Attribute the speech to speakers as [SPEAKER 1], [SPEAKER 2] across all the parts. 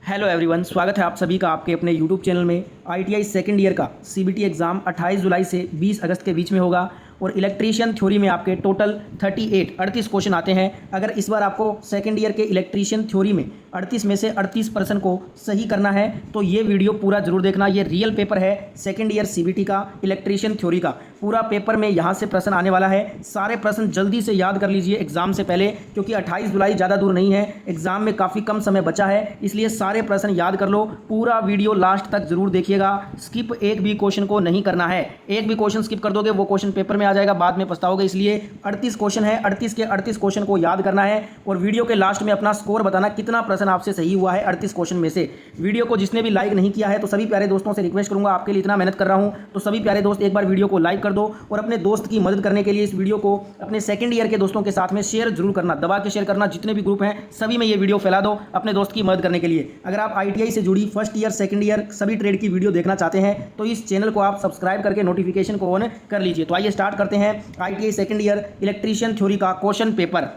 [SPEAKER 1] Hello everyone, स्वागत है आप सभी का आपके अपने यूट्यूब चैनल में। आईटीआई सेकंड ईयर का सीबीटी एग्ज़ाम 28 जुलाई से 20 अगस्त के बीच में होगा और इलेक्ट्रीशियन थ्योरी में आपके टोटल 38 क्वेश्चन आते हैं। अगर इस बार आपको सेकंड ईयर के इलेक्ट्रीशियन थ्योरी में 38 में से 38% को सही करना है तो ये वीडियो पूरा जरूर देखना। ये रियल पेपर है सेकंड ईयर सीबीटी का इलेक्ट्रीशियन थ्योरी का। पूरा पेपर में यहाँ से प्रश्न आने वाला है। सारे प्रश्न जल्दी से याद कर लीजिए एग्जाम से पहले, क्योंकि 28 जुलाई ज़्यादा दूर नहीं है, एग्जाम में काफ़ी कम समय बचा है, इसलिए सारे प्रश्न याद कर लो। पूरा वीडियो लास्ट तक जरूर देखिएगा, स्किप एक भी क्वेश्चन को नहीं करना है। एक भी क्वेश्चन स्किप कर दोगे वो क्वेश्चन पेपर में आ जाएगा, बाद में पछताओगे। इसलिए 38 क्वेश्चन है, 38 के 38 क्वेश्चन को याद करना है और वीडियो के लास्ट में अपना स्कोर बताना कितना प्रश्न आपसे सही हुआ है 38 क्वेश्चन में से। वीडियो को जिसने भी लाइक नहीं किया है तो सभी प्यारे दोस्तों से रिक्वेस्ट करूंगा, आपके लिए इतना मेहनत कर रहा हूं तो सभी प्यारे दोस्त एक बार वीडियो को लाइक कर दो और अपने दोस्त की मदद करने के लिए इस वीडियो को अपने सेकंड ईयर के दोस्तों के साथ में शेयर जरूर करना, दबा के शेयर करना। जितने भी ग्रुप हैं सभी में ये वीडियो फैला दो अपने दोस्त की मदद करने के लिए। अगर आप आईटीआई से जुड़ी फर्स्ट ईयर सेकंड ईयर सभी ट्रेड की वीडियो देखना चाहते हैं तो इस चैनल को आप सब्सक्राइब करके नोटिफिकेशन को ऑन कर लीजिए। तो आइए स्टार्ट करते हैं ITI second year electrician theory का क्वेश्चन पेपर।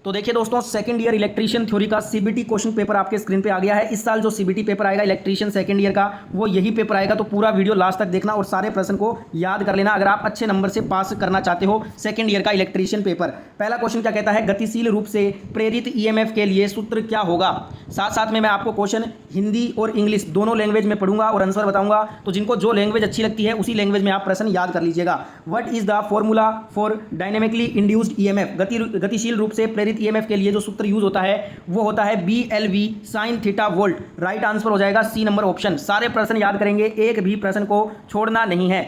[SPEAKER 1] तो देखिए दोस्तों, सेकंड ईयर इलेक्ट्रीशियन थ्योरी का सीबीटी क्वेश्चन पेपर आपके स्क्रीन पे आ गया है। इस साल जो सीबीटी पेपर आएगा इलेक्ट्रीशियन सेकंड ईयर का वो यही पेपर आएगा। तो पूरा वीडियो लास्ट तक देखना और सारे प्रश्न को याद कर लेना अगर आप अच्छे नंबर से पास करना चाहते हो सेकंड ईयर का इलेक्ट्रीशियन पेपर। पहला क्वेश्चन क्या कहता है, गतिशील रूप से प्रेरित ईएमएफ के लिए सूत्र क्या होगा। साथ साथ में मैं आपको क्वेश्चन हिंदी और इंग्लिश दोनों लैंग्वेज में पढ़ूंगा और आंसर बताऊंगा। तो जिनको जो लैंग्वेज अच्छी लगती है उसी लैंग्वेज में आप प्रश्न याद कर लीजिएगा। What is the formula for dynamically induced EMF. गतिशील रूप से प्रेरित ईएमएफ के लिए जो सूत्र यूज होता है वो होता है BLV sin theta volt. Right answer हो जाएगा सी नंबर ऑप्शन। सारे प्रश्न याद करेंगे, एक भी प्रश्न को छोड़ना नहीं है।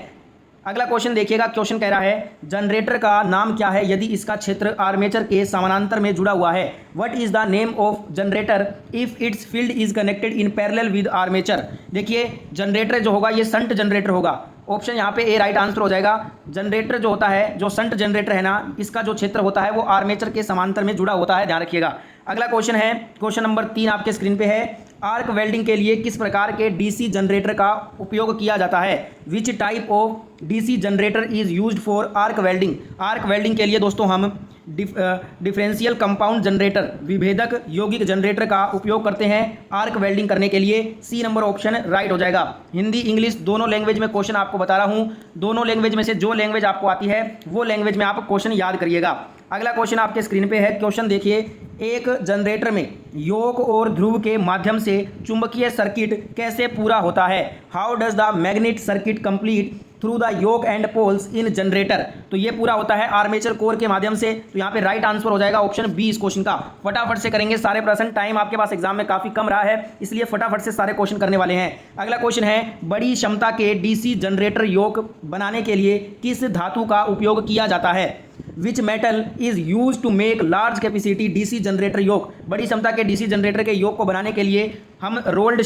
[SPEAKER 1] अगला क्वेश्चन देखिएगा, क्वेश्चन कह रहा है जनरेटर का नाम क्या है यदि इसका क्षेत्र आर्मेचर के समानांतर में जुड़ा हुआ है। What is the name of generator if it's field is connected in parallel with armature. देखिए जनरेटर जो होगा ये शंट जनरेटर होगा। ऑप्शन यहाँ पे ए राइट आंसर हो जाएगा। जनरेटर जो होता है, जो शंट जनरेटर है ना, इसका जो क्षेत्र होता है वो आर्मेचर के समांतर में जुड़ा होता है, ध्यान रखिएगा। अगला क्वेश्चन है, क्वेश्चन नंबर 3 आपके स्क्रीन पे है। आर्क वेल्डिंग के लिए किस प्रकार के डीसी जनरेटर का उपयोग किया जाता है। Which type of DC generator is used for arc welding. Arc welding के लिए दोस्तों हम डिफरेंशियल कंपाउंड जनरेटर, विभेदक यौगिक जनरेटर का उपयोग करते हैं आर्क वेल्डिंग करने के लिए। सी नंबर ऑप्शन राइट हो जाएगा। हिंदी इंग्लिश दोनों लैंग्वेज में क्वेश्चन आपको बता रहा हूं, दोनों लैंग्वेज में से जो लैंग्वेज आपको आती है वो लैंग्वेज में आप क्वेश्चन याद करिएगा। अगला क्वेश्चन आपके स्क्रीन पे है, क्वेश्चन देखिए। एक जनरेटर में योक और ध्रुव के माध्यम से चुंबकीय सर्किट कैसे पूरा होता है। How does the magnet circuit complete through the yoke and poles in generator. तो ये पूरा होता है आर्मेचर कोर के माध्यम से। तो यहाँ पे राइट आंसर हो जाएगा ऑप्शन बी इस क्वेश्चन का। फटाफट से करेंगे सारे प्रश्न, टाइम आपके पास एग्जाम में काफी कम रहा है इसलिए फटाफट से सारे क्वेश्चन करने वाले हैं। अगला क्वेश्चन है, बड़ी क्षमता के डीसी जनरेटर योक बनाने के लिए किस धातु का उपयोग किया जाता है। Which metal is use to make large capacity DC generator yoke. बड़ी क्षमता के डीसी जनरेटर के योक को बनाने के लिए हम रोल्ड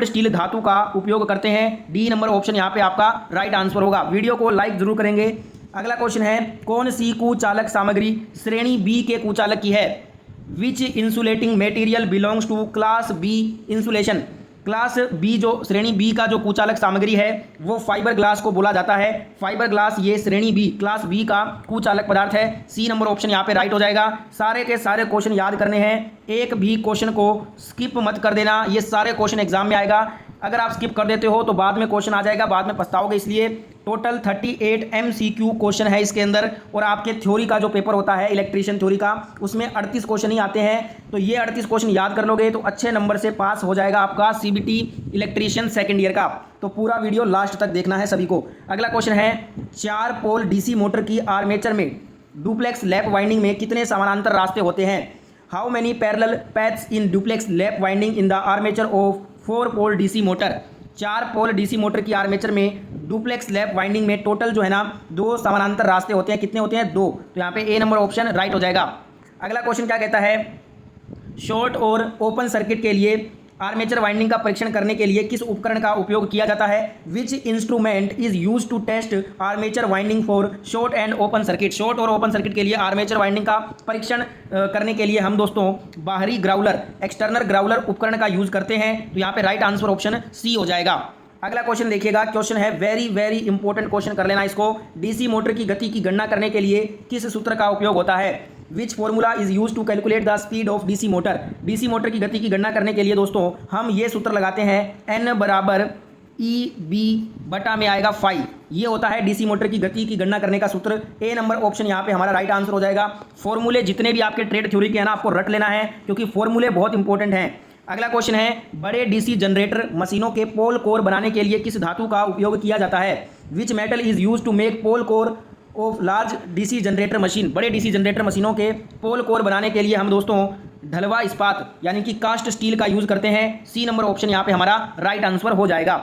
[SPEAKER 1] स्टील धातु का उपयोग करते हैं। डी नंबर ऑप्शन यहाँ पे आपका राइट आंसर होगा। वीडियो को लाइक जरूर करेंगे। अगला क्वेश्चन है, कौन सी कुचालक सामग्री श्रेणी बी के कुचालक की है। Which insulating material belongs to class B insulation. Class B जो श्रेणी बी का जो कुचालक सामग्री है वो फाइबर ग्लास को बोला जाता है। फाइबर ग्लास ये श्रेणी बी क्लास बी का कुचालक पदार्थ है। सी नंबर ऑप्शन यहाँ पे राइट हो जाएगा। सारे के सारे क्वेश्चन याद करने हैं, एक भी क्वेश्चन को स्किप मत कर देना। ये सारे क्वेश्चन एग्जाम में आएगा, अगर आप स्किप कर देते हो तो बाद में क्वेश्चन आ जाएगा, बाद में पछताओगे। इसलिए टोटल 38 MCQ क्वेश्चन है इसके अंदर और आपके थ्योरी का जो पेपर होता है इलेक्ट्रीशियन थ्योरी का उसमें 38 क्वेश्चन ही आते हैं। तो ये 38 क्वेश्चन याद कर लोगे तो अच्छे नंबर से पास हो जाएगा आपका सीबीटी इलेक्ट्रीशियन सेकंड ईयर का। तो पूरा वीडियो लास्ट तक देखना है सभी को। अगला क्वेश्चन है, 4 पोल डीसी मोटर की आर्मेचर में डुप्लेक्स लैप वाइंडिंग में कितने समानांतर रास्ते होते हैं। How many parallel paths in duplex lap winding in the armature of 4 pole DC motor. 4 pole DC motor की आर्मेचर में डुप्लेक्स लैप वाइंडिंग में टोटल जो है ना 2 समानांतर रास्ते होते हैं। कितने होते हैं, 2। तो यहाँ पे ए नंबर ऑप्शन राइट हो जाएगा। अगला क्वेश्चन क्या कहता है, शॉर्ट और ओपन सर्किट के लिए आर्मेचर वाइंडिंग का परीक्षण करने के लिए किस उपकरण का उपयोग किया जाता है। Which instrument is use to test armature winding for short and open circuit. Short और ओपन सर्किट के लिए आर्मेचर वाइंडिंग का परीक्षण करने के लिए हम दोस्तों बाहरी ग्राउलर, एक्सटर्नल ग्राउलर उपकरण का यूज करते हैं। तो यहाँ पे राइट आंसर ऑप्शन सी हो जाएगा। अगला क्वेश्चन देखिएगा, क्वेश्चन है वेरी इंपॉर्टेंट क्वेश्चन कर लेना इसको। डीसी मोटर की गति की गणना करने के लिए किस सूत्र का उपयोग होता है। Which formula is use to calculate the speed of DC motor. DC motor की गति की गणना करने के लिए दोस्तों हम ये सूत्र लगाते हैं, एन बराबर ई बी बटा में आएगा फाई। ये होता है डीसी मोटर की गति की गणना करने का सूत्र। ए नंबर ऑप्शन यहाँ पे हमारा राइट आंसर हो जाएगा। फॉर्मूले जितने भी आपके ट्रेड थ्योरी के हैं ना, आपको रट लेना है क्योंकि फॉर्मूले बहुत इंपॉर्टेंट हैं। अगला क्वेश्चन है, बड़े डीसी जनरेटर मशीनों के पोल कोर बनाने के लिए किस धातु का उपयोग किया जाता है। Which metal is use to make pole core of large DC generator machine. बड़े डीसी जनरेटर मशीनों के पोल कोर बनाने के लिए हम दोस्तों ढलवा इस्पात यानी कि कास्ट स्टील का यूज करते हैं। सी नंबर ऑप्शन यहाँ पे हमारा राइट आंसर हो जाएगा।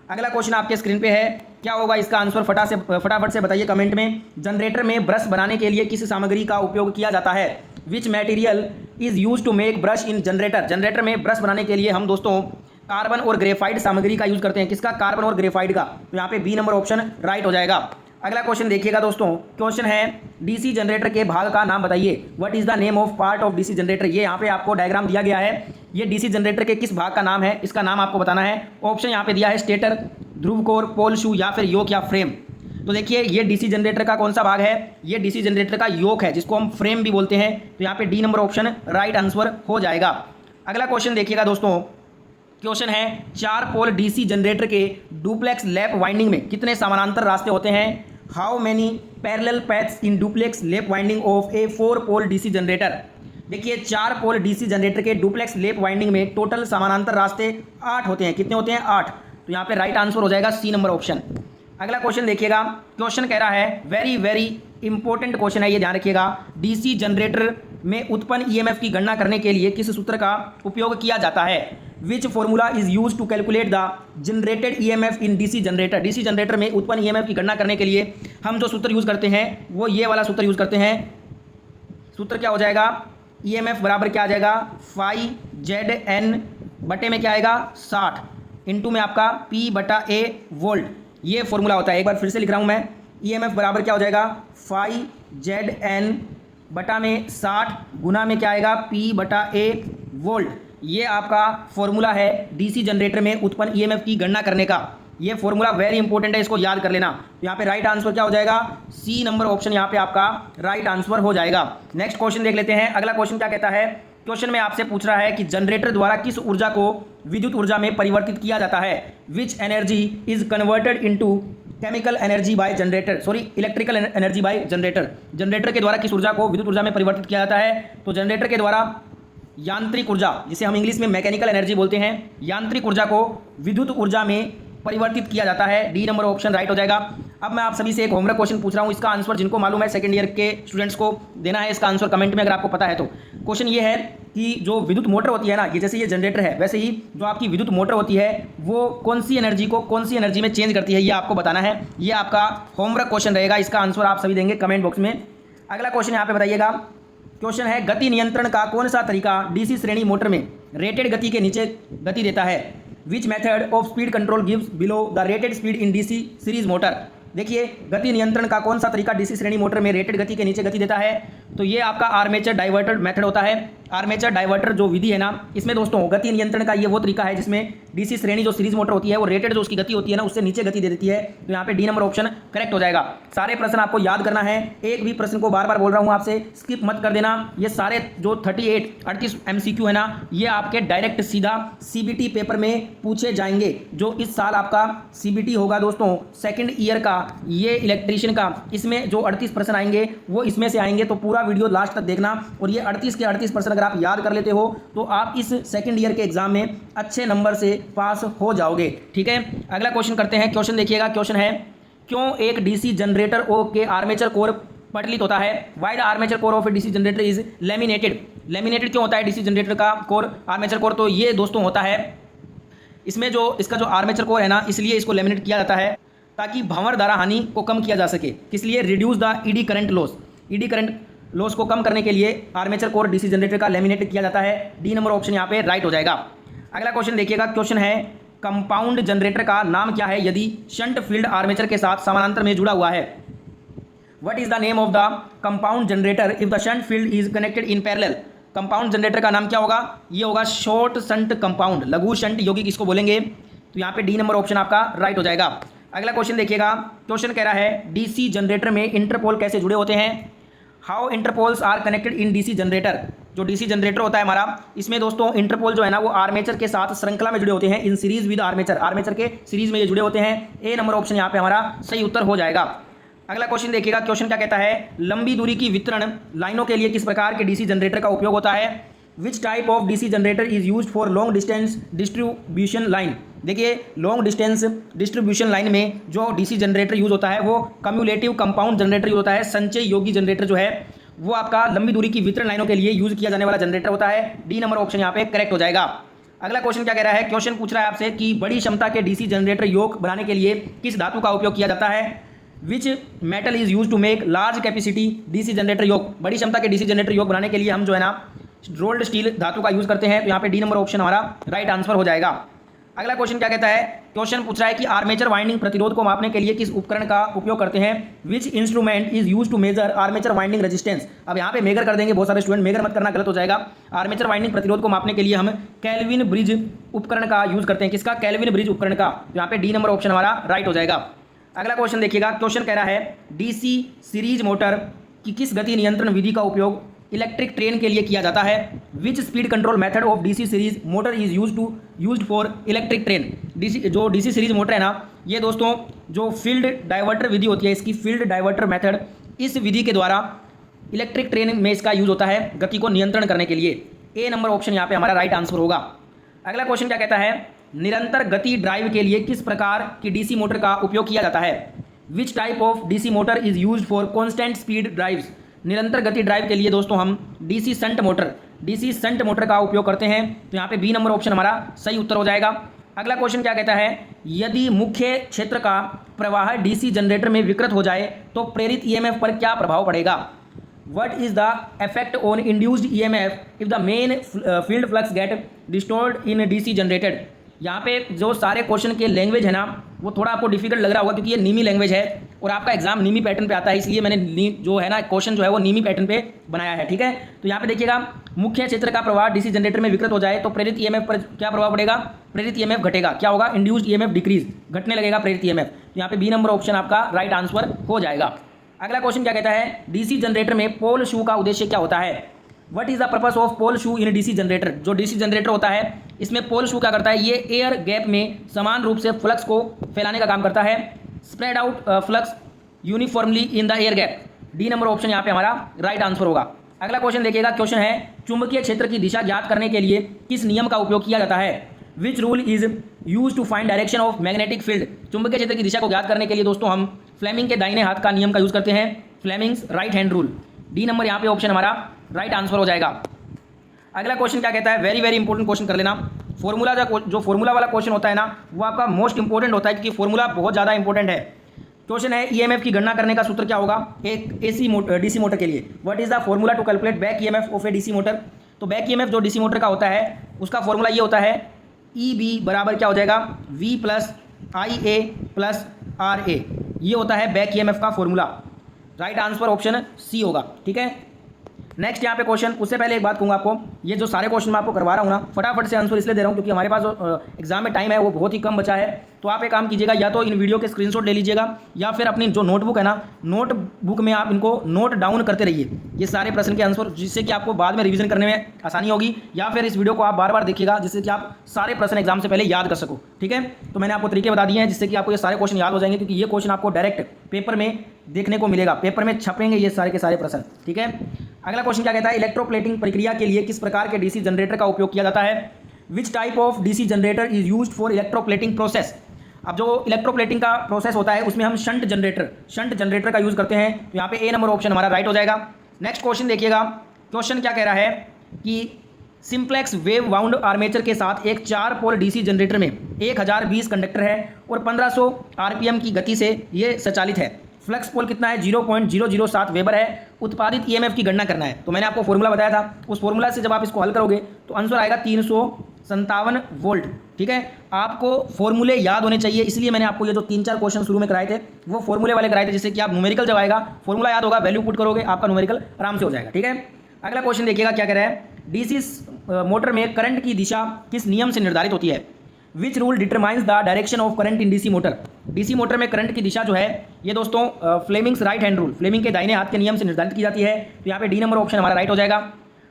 [SPEAKER 1] अगला क्वेश्चन आपके स्क्रीन पे है, क्या होगा इसका आंसर फटाफट से बताइए कमेंट में। जनरेटर में ब्रश बनाने के लिए किस सामग्री का उपयोग किया जाता है। Which material is use to make brush in generator. Generator में ब्रश बनाने के लिए हम दोस्तों कार्बन और ग्रेफाइट सामग्री का यूज करते हैं। किसका? कार्बन और ग्रेफाइट का। तो यहाँ पे बी नंबर ऑप्शन राइट हो जाएगा। अगला क्वेश्चन देखिएगा दोस्तों, क्वेश्चन है डीसी जनरेटर के भाग का नाम बताइए। What is the name of part of DC generator. ये यहाँ पे आपको डायग्राम दिया गया है, ये डीसी जनरेटर के किस भाग का नाम है, इसका नाम आपको बताना है। ऑप्शन यहाँ पे दिया है स्टेटर, ध्रुव कोर, पोल शू या फिर योक या फ्रेम। तो देखिए ये डीसी जनरेटर का कौन सा भाग है, ये डीसी जनरेटर का योक है जिसको हम फ्रेम भी बोलते हैं। तो यहाँ पे D number option right answer हो जाएगा। अगला क्वेश्चन देखिएगा दोस्तों, क्वेश्चन है 4 पोल डीसी जनरेटर के डुप्लेक्स लैप वाइंडिंग में कितने समानांतर रास्ते होते हैं। How many parallel paths in duplex lap winding of a 4 pole DC generator. देखिए 4 पोल डीसी जनरेटर के डुप्लेक्स लैप वाइंडिंग में टोटल समानांतर रास्ते 8 होते हैं। कितने होते हैं? 8। तो यहाँ पे राइट आंसर हो जाएगा सी नंबर ऑप्शन। अगला क्वेश्चन देखिएगा, क्वेश्चन कह रहा है वेरी वेरी इंपॉर्टेंट क्वेश्चन है, ये ध्यान रखिएगा। डीसी जनरेटर में उत्पन्न ईएमएफ की गणना करने के लिए किस सूत्र का उपयोग किया जाता है। Which formula is use to calculate the generated EMF in DC generator. DC generator में उत्पन्न ईएमएफ की गणना करने के लिए हम जो सूत्र यूज करते हैं वो ये वाला सूत्र यूज करते हैं। सूत्र क्या हो जाएगा, ईएमएफ बराबर क्या आ जाएगा, फाई जेड एन बटे में क्या आएगा 60 इंटू में आपका पी बटा ए वोल्ट। ये फॉर्मूला होता है। एक बार फिर से लिख रहा हूँ मैं, ईएमएफ बराबर क्या हो जाएगा, फाई जेड एन बटा में 60 गुना में क्या आएगा पी बटा ए वोल्ट। ये आपका फॉर्मूला है डीसी जनरेटर में उत्पन्न ईएमएफ की गणना करने का। ये फॉर्मूला वेरी इंपॉर्टेंट है, इसको याद कर लेना। तो यहाँ पे राइट आंसर क्या हो जाएगा, सी नंबर ऑप्शन यहाँ पे आपका राइट आंसर हो जाएगा। नेक्स्ट क्वेश्चन देख लेते हैं। अगला क्वेश्चन क्या कहता है, क्वेश्चन में आपसे पूछ रहा है कि जनरेटर द्वारा किस ऊर्जा को विद्युत ऊर्जा में परिवर्तित किया जाता है। Which energy is converted into chemical energy by generator, electrical energy by generator. Generator के द्वारा किस ऊर्जा को विद्युत ऊर्जा में परिवर्तित किया जाता है। तो जनरेटर के द्वारा यांत्रिक ऊर्जा, जिसे हम इंग्लिश में मैकेनिकल एनर्जी बोलते हैं, यांत्रिक ऊर्जा को विद्युत ऊर्जा में परिवर्तित किया जाता है। डी नंबर ऑप्शन राइट हो जाएगा। अब मैं आप सभी से एक होमवर्क क्वेश्चन पूछ रहा हूँ, इसका आंसर जिनको मालूम है सेकंड ईयर के स्टूडेंट्स को देना है। इसका आंसर कमेंट में अगर आपको पता है तो। क्वेश्चन ये है कि जो विद्युत मोटर होती है ना, ये जैसे ये जनरेटर है, वैसे ही जो आपकी विद्युत मोटर होती है वो कौन सी एनर्जी को कौन सी एनर्जी में चेंज करती है, ये आपको बताना है। ये आपका होमवर्क क्वेश्चन रहेगा, इसका आंसर आप सभी देंगे कमेंट बॉक्स में। अगला क्वेश्चन यहाँ पे बताइएगा, क्वेश्चन है गति नियंत्रण का कौन सा तरीका डीसी श्रेणी मोटर में रेटेड गति के नीचे गति देता है। Which method of speed control gives below the rated speed in DC series motor. देखिए गति नियंत्रण का कौन सा तरीका डीसी श्रेणी मोटर में रेटेड गति के नीचे गति देता है। तो ये आपका आर्मेचर डाइवर्टर मेथड होता है। आर्मेचर डाइवर्टर जो विधि है ना, इसमें दोस्तों गति नियंत्रण का ये वो तरीका है जिसमें डीसी श्रेणी जो सीरीज मोटर होती है वो रेटेड जो उसकी गति होती है ना, उससे नीचे गति दे देती है। तो यहाँ पे डी नंबर ऑप्शन करेक्ट हो जाएगा। सारे प्रश्न आपको याद करना है, एक भी प्रश्न को बार बार बोल रहा हूँ आपसे स्किप मत कर देना। ये सारे जो 38 MCQ है ना, ये आपके डायरेक्ट सीधा CBT पेपर में पूछे जाएंगे। जो इस साल आपका CBT होगा दोस्तों सेकेंड ईयर का, ये इलेक्ट्रीशियन का, इसमें जो 38 प्रश्न आएंगे वो इसमें से आएंगे। तो पूरा वीडियो लास्ट तक देखना। और ये 38 के 38 प्रश्न अगर आप याद कर लेते हो तो आप इस सेकंड ईयर के एग्जाम में अच्छे नंबर से पास हो जाओगे। ठीक है, अगला क्वेश्चन करते हैं। क्वेश्चन देखिएगा, क्वेश्चन है क्यों एक डीसी जनरेटर के आर्मेचर कोर पटलित होता है। Why the armature core of a DC generator is laminated. Laminated क्यों होता है डीसी जनरेटर का कोर, आर्मेचर कोर। तो ये दोस्तों होता है, इसमें जो इसका जो आर्मेचर कोर है ना, इसलिए इसको लेमिनेट किया जाता है ताकि भंवर धारा हानि को कम किया जा सके। किस लिए, reduce the eddy current loss. Eddy current loss को कम करने के लिए आर्मेचर कोर डीसी जनरेटर का लेमिनेट किया जाता है। डी नंबर ऑप्शन यहाँ पे राइट हो जाएगा। अगला क्वेश्चन देखिएगा, क्वेश्चन है कंपाउंड जनरेटर का नाम क्या है यदि शंट फील्ड आर्मेचर के साथ समानांतर में जुड़ा हुआ है। What is the name of the compound generator if the shunt field is connected in parallel. Compound generator का नाम क्या होगा, ये होगा शॉर्ट शंट कंपाउंड, लघु शंट यौगिक इसको बोलेंगे। तो यहाँ पे डी नंबर ऑप्शन आपका राइट हो जाएगा। अगला क्वेश्चन देखिएगा, क्वेश्चन कह रहा है डीसी जनरेटर में इंटरपोल कैसे जुड़े होते हैं। How interpoles are connected in DC generator. जो डीसी जनरेटर होता है हमारा, इसमें दोस्तों इंटरपोल जो है ना वो आर्मेचर के साथ श्रृंखला में जुड़े होते हैं, in series with armature, armature के सीरीज में ये जुड़े होते हैं। ए नंबर ऑप्शन यहाँ पे हमारा सही उत्तर हो जाएगा। अगला क्वेश्चन देखिएगा, क्वेश्चन क्या कहता है, लंबी दूरी की वितरण लाइनों के लिए किस प्रकार के डीसी जनरेटर का उपयोग होता है। Which type of DC generator is use for long distance distribution line. देखिए लॉन्ग डिस्टेंस डिस्ट्रीब्यूशन लाइन में जो डीसी जनरेटर यूज होता है वो कम्युलेटिव कंपाउंड जनरेटर यूज होता है। संचय योगी जनरेटर जो है वो आपका लंबी दूरी की वितरण लाइनों के लिए यूज किया जाने वाला जनरेटर होता है। डी नंबर ऑप्शन यहाँ पे करेक्ट हो जाएगा। अगला क्वेश्चन क्या कह रहा है, क्वेश्चन पूछ रहा है आपसे कि बड़ी क्षमता के डीसी जनरेटर योग बनाने के लिए किस धातु का उपयोग किया जाता है। Which metal is use to make large capacity DC generator yoke. बड़ी क्षमता के डीसी जनरेटर योग बनाने के लिए हम जो है ना रोल्ड स्टील धातु का यूज करते हैं। तो यहाँ पे डी नंबर ऑप्शन हमारा राइट आंसर हो जाएगा। अगला क्वेश्चन क्या कहता है, क्वेश्चन पूछ रहा है कि आर्मेचर वाइंडिंग प्रतिरोध को मापने के लिए किस उपकरण का उपयोग करते हैं। Which instrument is use to measure armature winding resistance. अब यहाँ पे मेजर कर देंगे, बहुत सारे स्टूडेंट मेजर मत करना, गलत हो जाएगा। आर्मेचर वाइंडिंग प्रतिरोध को मापने के लिए हम केल्विन ब्रिज उपकरण का यूज करते हैं। किसका, केल्विन ब्रिज उपकरण का। तो यहाँ पे डी नंबर ऑप्शन हमारा राइट हो जाएगा। अगला क्वेश्चन देखिएगा, क्वेश्चन कह रहा है डीसी सीरीज मोटर की किस गति नियंत्रण विधि का उपयोग इलेक्ट्रिक ट्रेन के लिए किया जाता है। विच speed control method of DC series motor is used for electric train. DC series motor है ना, ये दोस्तों जो फील्ड डाइवर्टर विधि होती है, इसकी फील्ड डाइवर्टर मेथड, इस विधि के द्वारा इलेक्ट्रिक ट्रेन में इसका यूज होता है गति को नियंत्रण करने के लिए। ए नंबर ऑप्शन यहाँ पे हमारा राइट आंसर होगा। अगला क्वेश्चन क्या कहता है, निरंतर गति ड्राइव के लिए किस प्रकार की डीसी मोटर का उपयोग किया जाता है। Which type of DC motor is used for constant speed drives. निरंतर गति ड्राइव के लिए दोस्तों हम डीसी संट मोटर का उपयोग करते हैं। तो यहाँ पे बी नंबर ऑप्शन हमारा सही उत्तर हो जाएगा। अगला क्वेश्चन क्या कहता है, यदि मुख्य क्षेत्र का प्रवाह डीसी जनरेटर में विकृत हो जाए तो प्रेरित ईएमएफ पर क्या प्रभाव पड़ेगा। What is the effect on induced EMF if the main field flux get distorted in DC generated। यहाँ पे जो सारे क्वेश्चन के लैंग्वेज है ना वो थोड़ा आपको डिफिकल्ट लग रहा होगा क्योंकि ये नीमी लैंग्वेज है और आपका एग्जाम नीमी पैटर्न पे आता है, इसलिए मैंने जो है ना क्वेश्चन जो है वो नीमी पैटर्न पे बनाया है। ठीक है, तो यहाँ पे देखिएगा, मुख्य क्षेत्र का प्रवाह डीसी जनरेटर में विकृत हो जाए तो प्रेरित ईएमएफ पर क्या प्रभाव पड़ेगा। प्रेरित ईएमएफ घटेगा, क्या होगा, इंड्यूस्ड ईएमएफ डिक्रीज, घटने लगेगा प्रेरित ईएमएफ। तो यहाँ पे बी नंबर ऑप्शन आपका राइट आंसर हो जाएगा। अगला क्वेश्चन क्या कहता है, डीसी जनरेटर में पोल शू का उद्देश्य क्या होता है। What is the purpose of pole shoe in DC generator. जो डीसी जनरेटर होता है इसमें पोल शू क्या करता है, ये एयर गैप में समान रूप से फ्लक्स को फैलाने का काम करता है। Spread out flux uniformly in the air gap. D number option यहाँ पे हमारा राइट आंसर होगा। अगला क्वेश्चन देखिएगा, क्वेश्चन है चुंबकीय क्षेत्र की दिशा ज्ञात करने के लिए किस नियम का उपयोग किया जाता है। Which rule is use to find direction of magnetic field. चुंबकीय क्षेत्र की दिशा को ज्ञात करने के लिए दोस्तों हम फ्लेमिंग के दाहिने हाथ का नियम का यूज करते हैं, Fleming's right hand rule. D number यहाँ पे ऑप्शन हमारा राइट आंसर हो जाएगा। अगला क्वेश्चन क्या कहता है, वेरी वेरी इंपॉर्टेंट क्वेश्चन कर लेना। फॉर्मूला जो फॉर्मूला वाला क्वेश्चन होता है ना वो आपका मोस्ट इंपॉर्टेंट होता है क्योंकि फॉर्मूला बहुत ज़्यादा इंपॉर्टेंट है। क्वेश्चन है ईएमएफ की गणना करने का सूत्र क्या होगा एक डीसी मोटर के लिए। What is the formula to calculate back EMF of a DC motor. तो बैक ईएमएफ जो डीसी मोटर का होता है उसका फॉर्मूला ये होता है, ई बी बराबर क्या हो जाएगा, V plus I A plus R A. ये होता है बैक ईएमएफ का formula. Right answer option C होगा। ठीक है, नेक्स्ट यहाँ पे क्वेश्चन, उससे पहले एक बात कहूँगा आपको, ये जो सारे क्वेश्चन मैं आपको करवा रहा हूँ ना फटाफट से आंसर इसलिए दे रहा हूँ क्योंकि हमारे पास जो एग्जाम में टाइम है वो बहुत ही कम बचा है। तो आप एक काम कीजिएगा, या तो इन वीडियो के स्क्रीनशॉट ले लीजिएगा या फिर अपनी जो नोटबुक है ना नोटबुक में आप इनको नोट डाउन करते रहिए ये सारे प्रश्न के आंसर, जिससे कि आपको बाद में रिवीजन करने में आसानी होगी। या फिर इस वीडियो को आप बार बार देखिएगा जिससे कि आप सारे प्रश्न एग्जाम से पहले याद कर सको। ठीक है, तो मैंने आपको तरीके बता दिए हैं जिससे कि आपको ये सारे क्वेश्चन याद हो जाएंगे क्योंकि ये क्वेश्चन आपको डायरेक्ट पेपर में देखने को मिलेगा, पेपर में छपेंगे ये सारे के सारे प्रश्न। ठीक है, अगला क्वेश्चन क्या कहता है, इलेक्ट्रोप्लेटिंग प्रक्रिया के लिए किस प्रकार के डीसी जनरेटर का उपयोग किया जाता है। Which type of DC generator is used for electroplating process. अब जो इलेक्ट्रोप्लेटिंग का प्रोसेस होता है उसमें हम शंट जनरेटर का यूज करते हैं। तो यहाँ पे ए नंबर ऑप्शन हमारा राइट हो जाएगा। नेक्स्ट क्वेश्चन देखिएगा, क्वेश्चन क्या कह रहा है कि सिंप्लेक्स वेव वाउंड आर्मेचर के साथ एक 4 पोल डीसी जनरेटर में 1020 कंडक्टर है और 1500 आरपीएम की गति से ये संचालित है। फ्लक्स पोल कितना है, 0.007 वेबर है। उत्पादित ईएमएफ की गणना करना है। तो मैंने आपको फॉर्मूला बताया था, उस फॉर्मूला से जब आप इसको हल करोगे तो आंसर आएगा 357 वोल्ट। ठीक है, आपको फॉर्मूले याद होने चाहिए, इसलिए मैंने आपको ये जो 3-4 क्वेश्चन शुरू में कराए थे वो फॉर्मूले वाले कराए थे, जिससे कि आप न्यूमेरिकल जब आएगा फॉर्मूला याद होगा, वैल्यू पुट करोगे आपका न्यूमेरिकल आराम से हो जाएगा। ठीक है, अगला क्वेश्चन देखिएगा क्या कह रहा है, डीसी मोटर में करंट की दिशा किस नियम से निर्धारित होती है। Which rule determines the direction of current in DC motor. DC motor में करंट की दिशा जो है ये दोस्तों Fleming's right hand rule, Fleming के दाहिने हाथ के नियम से निर्धारित की जाती है। तो यहाँ पे डी नंबर ऑप्शन हमारा राइट हो जाएगा।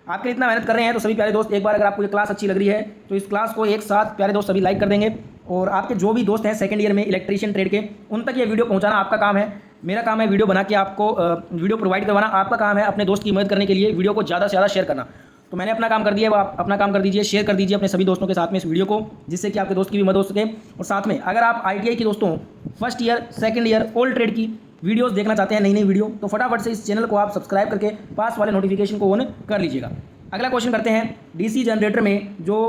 [SPEAKER 1] आपके लिए इतना मेहनत कर रहे हैं तो सभी प्यारे दोस्त एक बार अगर आपको ये क्लास अच्छी लग रही है तो इस क्लास को एक साथ प्यारे दोस्त सभी लाइक कर देंगे, और आपके जो भी दोस्त हैं सेकंड ईयर में इलेक्ट्रीशियन ट्रेड के उन तक ये वीडियो पहुंचाना आपका काम है। मेरा काम है वीडियो बना के आपको वीडियो प्रोवाइड करवाना, आपका काम है अपने दोस्त की मदद करने के लिए वीडियो को ज़्यादा से ज़्यादा शेयर करना। तो मैंने अपना काम कर दिया, आप अपना काम कर दीजिए, शेयर कर दीजिए अपने सभी दोस्तों के साथ में इस वीडियो को, जिससे कि आपके दोस्त की भी मदद हो सके। और साथ में अगर आप ITI के दोस्तों first year second year all trade की वीडियोस देखना चाहते हैं, नई नई वीडियो, तो फटाफट से इस चैनल को आप सब्सक्राइब करके पास वाले नोटिफिकेशन को ऑन कर लीजिएगा। अगला क्वेश्चन करते हैं, डीसी जनरेटर में जो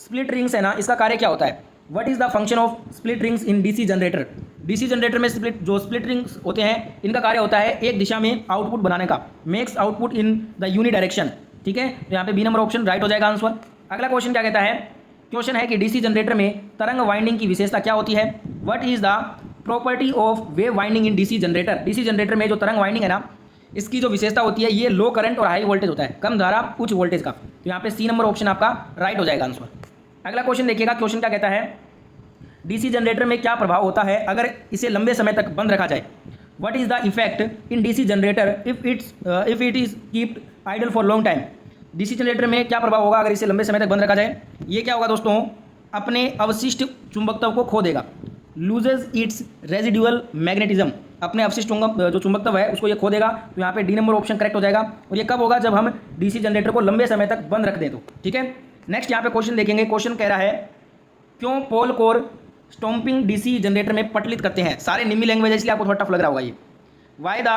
[SPEAKER 1] स्प्लिट रिंग्स है ना, इसका कार्य क्या होता है? What is the function of split rings in DC generator? DC generator में स्प्लिट रिंग्स होते हैं, इनका कार्य होता है एक दिशा में आउटपुट बनाने का, makes output in the unidirection. ठीक है, तो यहाँ पे बी नंबर ऑप्शन राइट हो जाएगा आंसर। अगला क्वेश्चन क्या कहता है? क्वेश्चन है कि डीसी जनरेटर में तरंग वाइंडिंग की विशेषता क्या होती है? What is the property of wave winding in DC generator? DC generator में जो तरंग वाइंडिंग है ना, इसकी जो विशेषता होती है ये लो करंट और हाई वोल्टेज होता है, कम धारा उच्च वोल्टेज का। तो यहाँ पे सी नंबर ऑप्शन आपका राइट हो जाएगा आंसर। अगला क्वेश्चन देखिएगा, क्वेश्चन क्या कहता है? डीसी जनरेटर में क्या प्रभाव होता है अगर इसे लंबे समय तक बंद रखा जाए? What is the effect in DC generator if it is kept idle for long time? DC generator में क्या प्रभाव होगा अगर इसे लंबे समय तक बंद रखा जाए? ये क्या होगा दोस्तों? अपने अवशिष्ट चुंबकत्व को खो देगा, लूजेज इट्स रेजिडुअल मैग्नेटिज्म, अपने अवशिष्ट जो चुंबकत्व है उसको ये खो देगा। तो यहाँ पे डी नंबर ऑप्शन करेक्ट हो जाएगा। और ये कब होगा? जब हम डीसी जनरेटर को लंबे समय तक बंद रख दें तो। ठीक है, नेक्स्ट यहाँ पे क्वेश्चन देखेंगे। क्वेश्चन कह रहा है, क्यों पोल कोर स्टॉम्पिंग डीसी जनरेटर में पटलित करते हैं? सारे निम्मी लैंग्वेज है इसलिए आपको थोड़ा टफ लग रहा होगा ये। Why the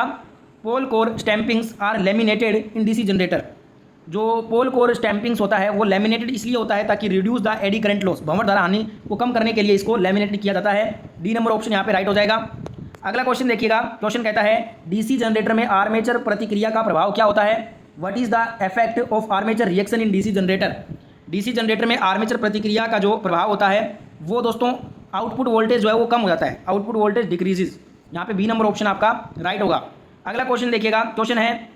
[SPEAKER 1] pole core stampings are laminated in DC generator? जो पोल कोर स्टैम्पिंग्स होता है वो लेमिनेटेड इसलिए होता है ताकि reduce the eddy current loss, भंवर धारा हानि को कम करने के लिए इसको लेमिनेटेड किया जाता है। डी नंबर ऑप्शन यहाँ पे राइट हो जाएगा। अगला क्वेश्चन देखिएगा, क्वेश्चन कहता है डीसी जनरेटर में आर्मेचर प्रतिक्रिया का प्रभाव क्या होता है? What is the effect of armature reaction in DC generator? DC generator में आर्मेचर प्रतिक्रिया का जो प्रभाव होता है वो दोस्तों आउटपुट वोल्टेज जो है वो कम हो जाता है, आउटपुट वोल्टेज डिक्रीजेज। यहाँ पे बी नंबर ऑप्शन आपका राइट होगा। अगला क्वेश्चन देखिएगा, क्वेश्चन है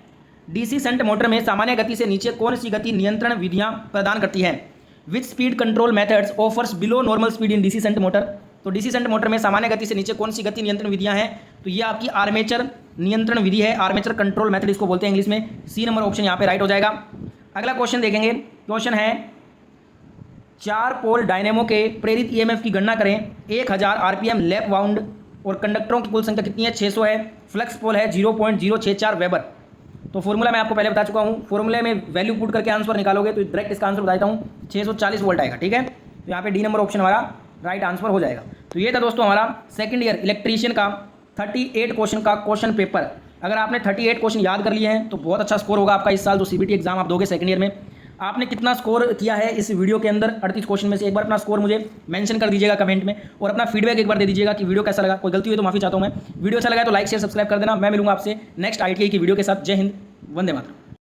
[SPEAKER 1] डीसी शंट मोटर में सामान्य गति से नीचे कौन सी गति नियंत्रण विधियां प्रदान करती हैं? विच speed control methods offers below normal speed in DC shunt motor? तो डीसी शंट मोटर में सामान्य गति से नीचे कौन सी गति नियंत्रण विधियां हैं? तो ये आपकी आर्मेचर नियंत्रण विधि है, आर्मेचर कंट्रोल मेथड इसको बोलते हैं इंग्लिश में। सी नंबर ऑप्शन यहाँ पे राइट हो जाएगा। अगला क्वेश्चन देखेंगे, क्वेश्चन है 4 पोल डायनेमो के प्रेरित ईएमएफ की गणना करें। 1000 आरपीएम लैप वाउंड और कंडक्टरों की कुल संख्या कितनी है? 600 है। फ्लक्स पोल है 0.064 वेबर। तो फॉर्मूला मैं आपको पहले बता चुका हूँ, फॉर्मूले में वैल्यू पुट करके आंसर निकालोगे तो डायरेक्ट इसका आंसर बता देता हूँ, 640 वोल्ट आएगा। ठीक है, तो यहाँ पे डी नंबर ऑप्शन हमारा राइट आंसर हो जाएगा। तो ये था दोस्तों हमारा सेकंड ईयर इलेक्ट्रीशियन का 38 क्वेश्चन का क्वेश्चन पेपर। अगर आपने 38 क्वेश्चन याद कर लिए हैं तो बहुत अच्छा स्कोर होगा आपका इस साल जो सीबीटी एग्जाम आप दोगे सेकंड ईयर में। आपने कितना स्कोर किया है इस वीडियो के अंदर 38 क्वेश्चन में से, एक बार अपना स्कोर मुझे मेंशन कर दीजिएगा कमेंट में, और अपना फीडबैक एक बार दे दीजिएगा कि वीडियो कैसा लगा। कोई गलती हुई तो माफी चाहता हूं मैं। वीडियो अच्छा लगा तो लाइक शेयर सब्सक्राइब कर देना। मैं मिलूंगा आपसे नेक्स्ट ITI की वीडियो के साथ। जय हिंद, वंदे मातरम।